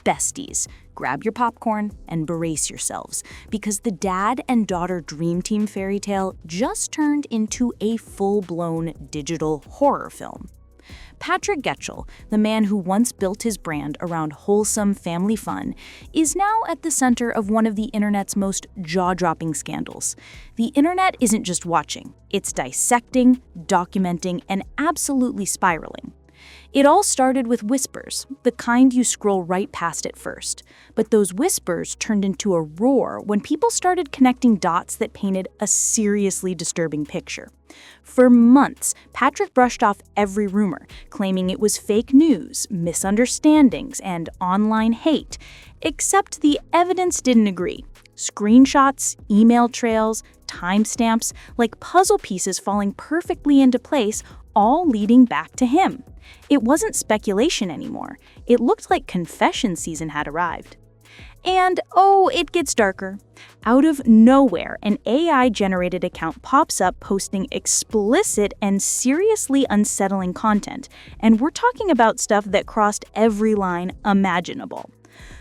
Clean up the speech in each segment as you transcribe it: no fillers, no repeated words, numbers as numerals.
besties, grab your popcorn and brace yourselves, because the dad and daughter dream team fairy tale just turned into a full-blown digital horror film. Patrick Getchell, the man who once built his brand around wholesome family fun, is now at the center of one of the internet's most jaw-dropping scandals. The internet isn't just watching, it's dissecting, documenting, and absolutely spiraling. It all started with whispers, the kind you scroll right past at first. But those whispers turned into a roar when people started connecting dots that painted a seriously disturbing picture. For months, Patrick brushed off every rumor, claiming it was fake news, misunderstandings, and online hate. Except the evidence didn't agree. Screenshots, email trails, timestamps, like puzzle pieces falling perfectly into place, all leading back to him. It wasn't speculation anymore. It looked like confession season had arrived. And, it gets darker. Out of nowhere, an AI-generated account pops up posting explicit and seriously unsettling content. And we're talking about stuff that crossed every line imaginable.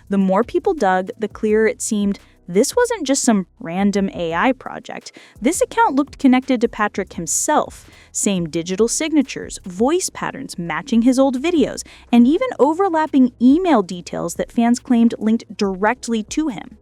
The more people dug, the clearer it seemed this wasn't just some random AI project. This account looked connected to Patrick himself. Same digital signatures, voice patterns matching his old videos, and even overlapping email details that fans claimed linked directly to him.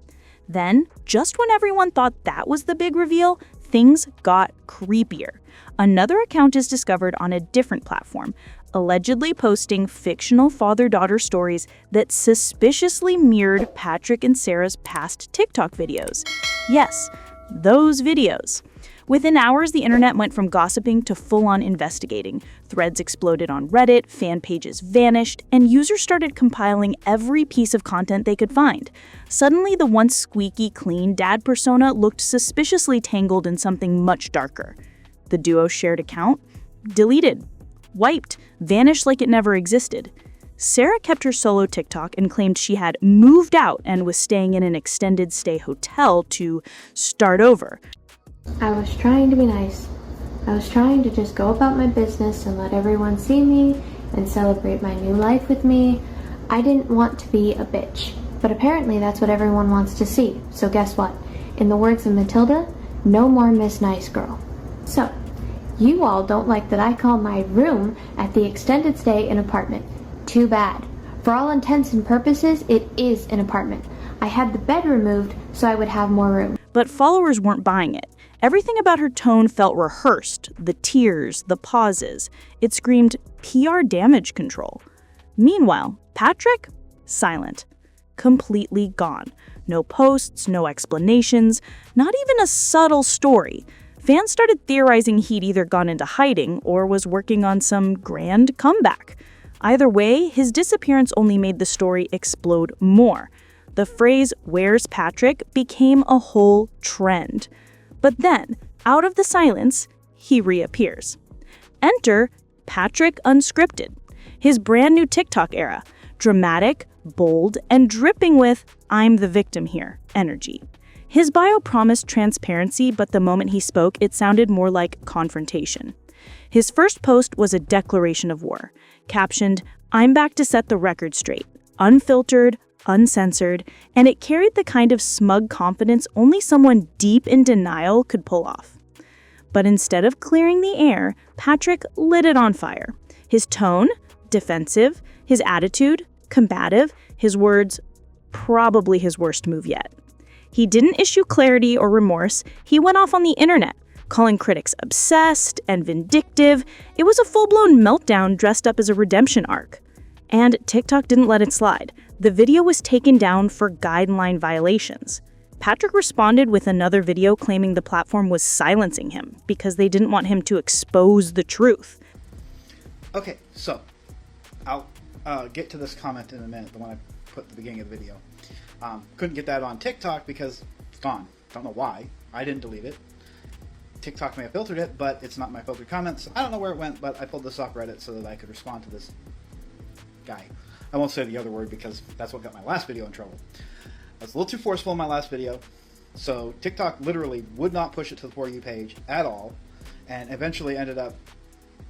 Then, just when everyone thought that was the big reveal, things got creepier. Another account is discovered on a different platform, allegedly posting fictional father-daughter stories that suspiciously mirrored Patrick and Sarah's past TikTok videos. Yes, those videos. Within hours, the internet went from gossiping to full-on investigating. Threads exploded on Reddit, fan pages vanished, and users started compiling every piece of content they could find. Suddenly, the once squeaky clean dad persona looked suspiciously tangled in something much darker. The duo's shared account? Deleted. Wiped, vanished like it never existed. Sarah kept her solo TikTok and claimed she had moved out and was staying in an extended stay hotel to start over. I was trying to be nice. I was trying to just go about my business and let everyone see me and celebrate my new life with me. I didn't want to be a bitch, but apparently that's what everyone wants to see. So guess what? In the words of Matilda, no more Miss Nice Girl. So, you all don't like that I call my room at the extended stay an apartment. Too bad. For all intents and purposes, it is an apartment. I had the bed removed so I would have more room. But followers weren't buying it. Everything about her tone felt rehearsed, the tears, the pauses. It screamed PR damage control. Meanwhile, Patrick? Silent. Completely gone. No posts, no explanations, not even a subtle story. Fans started theorizing he'd either gone into hiding or was working on some grand comeback. Either way, his disappearance only made the story explode more. The phrase, "Where's Patrick?" became a whole trend. But then, out of the silence, he reappears. Enter Patrick Unscripted, his brand new TikTok era. Dramatic, bold, and dripping with "I'm the victim here" energy. His bio promised transparency, but the moment he spoke, it sounded more like confrontation. His first post was a declaration of war, captioned, "I'm back to set the record straight," unfiltered, uncensored, and it carried the kind of smug confidence only someone deep in denial could pull off. But instead of clearing the air, Patrick lit it on fire. His tone, defensive, his attitude, combative, his words, probably his worst move yet. He didn't issue clarity or remorse. He went off on the internet, calling critics obsessed and vindictive. It was a full-blown meltdown dressed up as a redemption arc. And TikTok didn't let it slide. The video was taken down for guideline violations. Patrick responded with another video claiming the platform was silencing him because they didn't want him to expose the truth. Okay, so I'll get to this comment in a minute, the one I put at the beginning of the video. Couldn't get that on TikTok because it's gone. Don't know why. I didn't delete it. TikTok may have filtered it, but it's not my filtered comments. I don't know where it went, but I pulled this off Reddit so that I could respond to this guy. I won't say the other word because that's what got my last video in trouble. I was a little too forceful in my last video, so TikTok literally would not push it to the For You page at all, and eventually ended up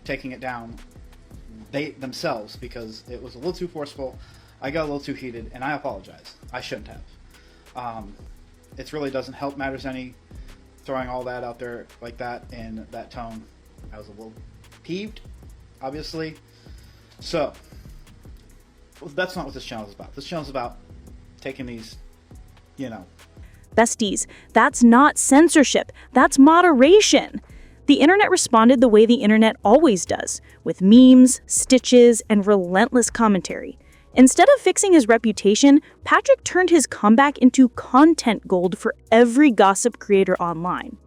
taking it down themselves because it was a little too forceful. I got a little too heated, and I apologize. I shouldn't have. It really doesn't help matters any, throwing all that out there like that in that tone. I was a little peeved, obviously. So, that's not what this channel is about. This channel is about taking these, Besties, that's not censorship. That's moderation. The internet responded the way the internet always does, with memes, stitches, and relentless commentary. Instead of fixing his reputation, Patrick turned his comeback into content gold for every gossip creator online.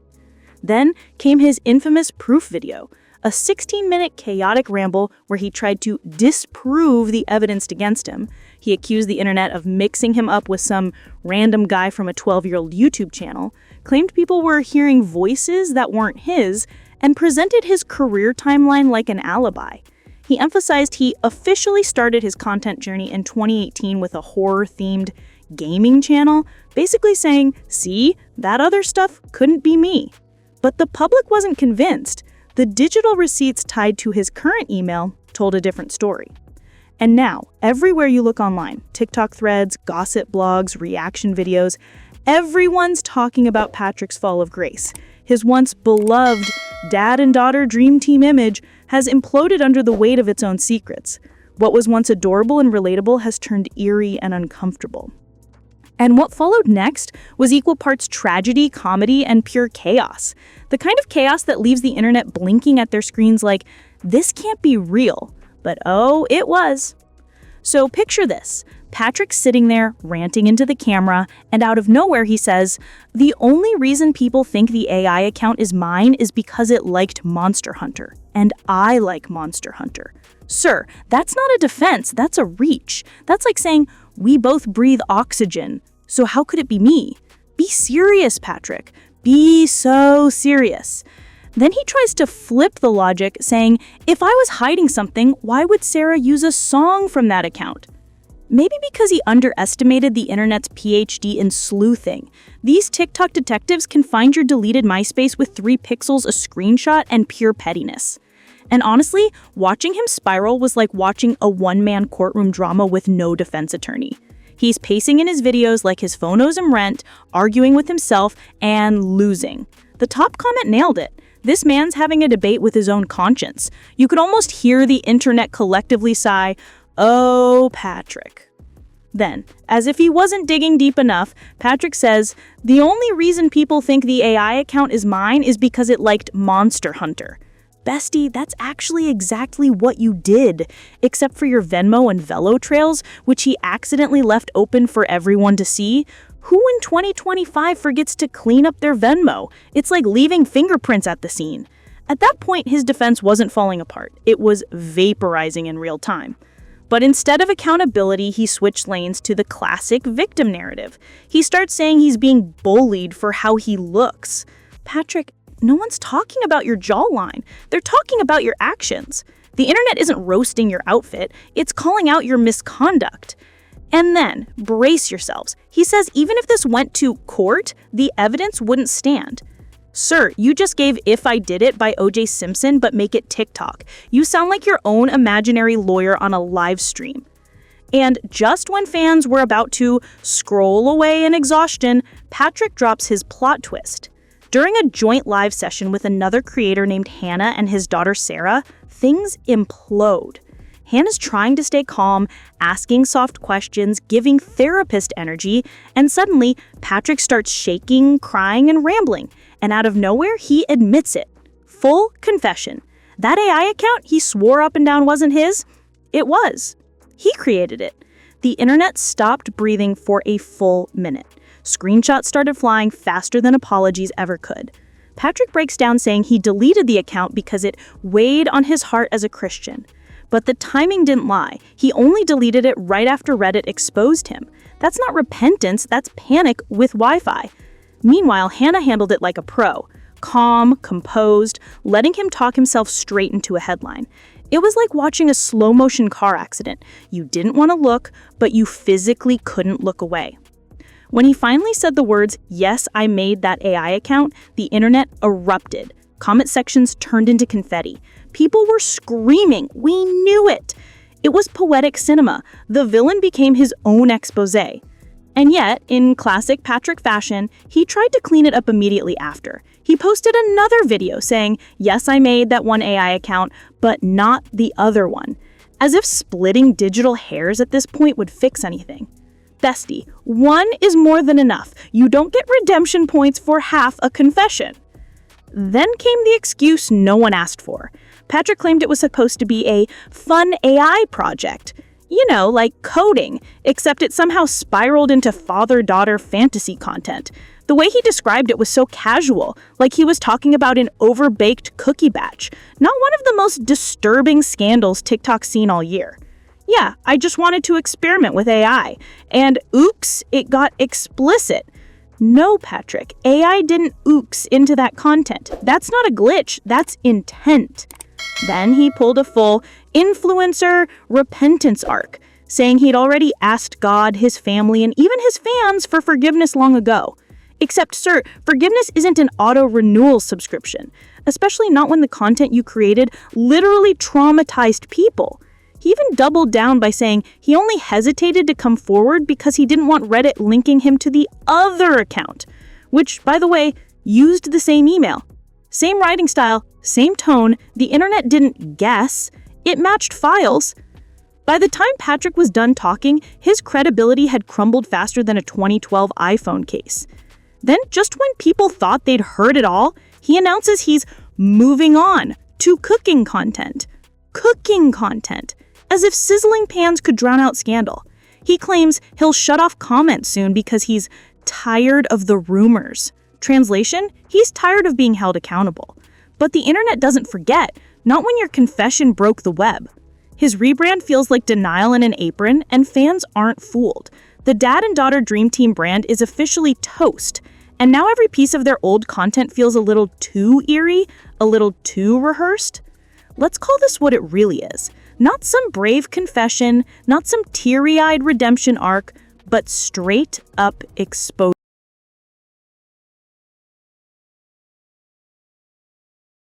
Then came his infamous proof video, a 16-minute chaotic ramble where he tried to disprove the evidence against him. He accused the internet of mixing him up with some random guy from a 12-year-old YouTube channel, claimed people were hearing voices that weren't his, and presented his career timeline like an alibi. He emphasized he officially started his content journey in 2018 with a horror-themed gaming channel, basically saying, see, that other stuff couldn't be me. But the public wasn't convinced. The digital receipts tied to his current email told a different story. And now, everywhere you look online, TikTok threads, gossip blogs, reaction videos, everyone's talking about Patrick's fall of grace. His once beloved dad and daughter dream team image has imploded under the weight of its own secrets. What was once adorable and relatable has turned eerie and uncomfortable. And what followed next was equal parts tragedy, comedy, and pure chaos. The kind of chaos that leaves the internet blinking at their screens like, this can't be real. But oh, it was. So picture this. Patrick's sitting there, ranting into the camera, and out of nowhere he says, the only reason people think the AI account is mine is because it liked Monster Hunter. And I like Monster Hunter. Sir, that's not a defense, that's a reach. That's like saying, we both breathe oxygen, so how could it be me? Be serious, Patrick. Be so serious. Then he tries to flip the logic, saying, if I was hiding something, why would Sarah use a song from that account? Maybe because he underestimated the internet's PhD in sleuthing. These TikTok detectives can find your deleted MySpace with 3 pixels, a screenshot, and pure pettiness. And honestly, watching him spiral was like watching a one-man courtroom drama with no defense attorney. He's pacing in his videos like his phone owes him rent, arguing with himself, and losing. The top comment nailed it. This man's having a debate with his own conscience. You could almost hear the internet collectively sigh, "Oh, Patrick." Then, as if he wasn't digging deep enough, Patrick says, the only reason people think the AI account is mine is because it liked Monster Hunter. Bestie, that's actually exactly what you did, except for your Venmo and Velo trails, which he accidentally left open for everyone to see. Who in 2025 forgets to clean up their Venmo? It's like leaving fingerprints at the scene. At that point, his defense wasn't falling apart. It was vaporizing in real time. But instead of accountability, he switched lanes to the classic victim narrative. He starts saying he's being bullied for how he looks. Patrick, no one's talking about your jawline. They're talking about your actions. The internet isn't roasting your outfit, it's calling out your misconduct. And then, brace yourselves. He says even if this went to court, the evidence wouldn't stand. Sir, you just gave If I Did It by O.J. Simpson, but make it TikTok. You sound like your own imaginary lawyer on a live stream. And just when fans were about to scroll away in exhaustion, Patrick drops his plot twist. During a joint live session with another creator named Hannah and his daughter Sarah, things implode. Hannah's trying to stay calm, asking soft questions, giving therapist energy, and suddenly Patrick starts shaking, crying, and rambling. And out of nowhere, he admits it. Full confession. That AI account he swore up and down wasn't his? It was. He created it. The internet stopped breathing for a full minute. Screenshots started flying faster than apologies ever could. Patrick breaks down saying he deleted the account because it weighed on his heart as a Christian. But the timing didn't lie. He only deleted it right after Reddit exposed him. That's not repentance, that's panic with Wi-Fi. Meanwhile, Hannah handled it like a pro. Calm, composed, letting him talk himself straight into a headline. It was like watching a slow-motion car accident. You didn't want to look, but you physically couldn't look away. When he finally said the words, "Yes, I made that AI account," the internet erupted. Comment sections turned into confetti. People were screaming, "We knew it!" It was poetic cinema. The villain became his own exposé. And yet, in classic Patrick fashion, he tried to clean it up immediately after. He posted another video saying, "Yes, I made that one AI account, but not the other one." As if splitting digital hairs at this point would fix anything. Bestie, one is more than enough. You don't get redemption points for half a confession. Then came the excuse no one asked for. Patrick claimed it was supposed to be a fun AI project. You know, like coding, except it somehow spiraled into father-daughter fantasy content. The way he described it was so casual, like he was talking about an overbaked cookie batch, not one of the most disturbing scandals TikTok's seen all year. Yeah, I just wanted to experiment with AI, and oops, it got explicit. No, Patrick, AI didn't oops into that content. That's not a glitch, that's intent. Then he pulled a full influencer repentance arc, saying he'd already asked God, his family, and even his fans for forgiveness long ago. Except, sir, forgiveness isn't an auto-renewal subscription, especially not when the content you created literally traumatized people. He even doubled down by saying he only hesitated to come forward because he didn't want Reddit linking him to the other account, which, by the way, used the same email. Same writing style, same tone, the internet didn't guess, it matched files. By the time Patrick was done talking, his credibility had crumbled faster than a 2012 iPhone case. Then, just when people thought they'd heard it all, he announces he's moving on to cooking content. Cooking content. As if sizzling pans could drown out scandal. He claims he'll shut off comments soon because he's tired of the rumors. Translation, he's tired of being held accountable. But the internet doesn't forget, not when your confession broke the web. His rebrand feels like denial in an apron, and fans aren't fooled. The dad and daughter Dream Team brand is officially toast, and now every piece of their old content feels a little too eerie, a little too rehearsed. Let's call this what it really is. Not some brave confession, not some teary-eyed redemption arc, but straight up exposure.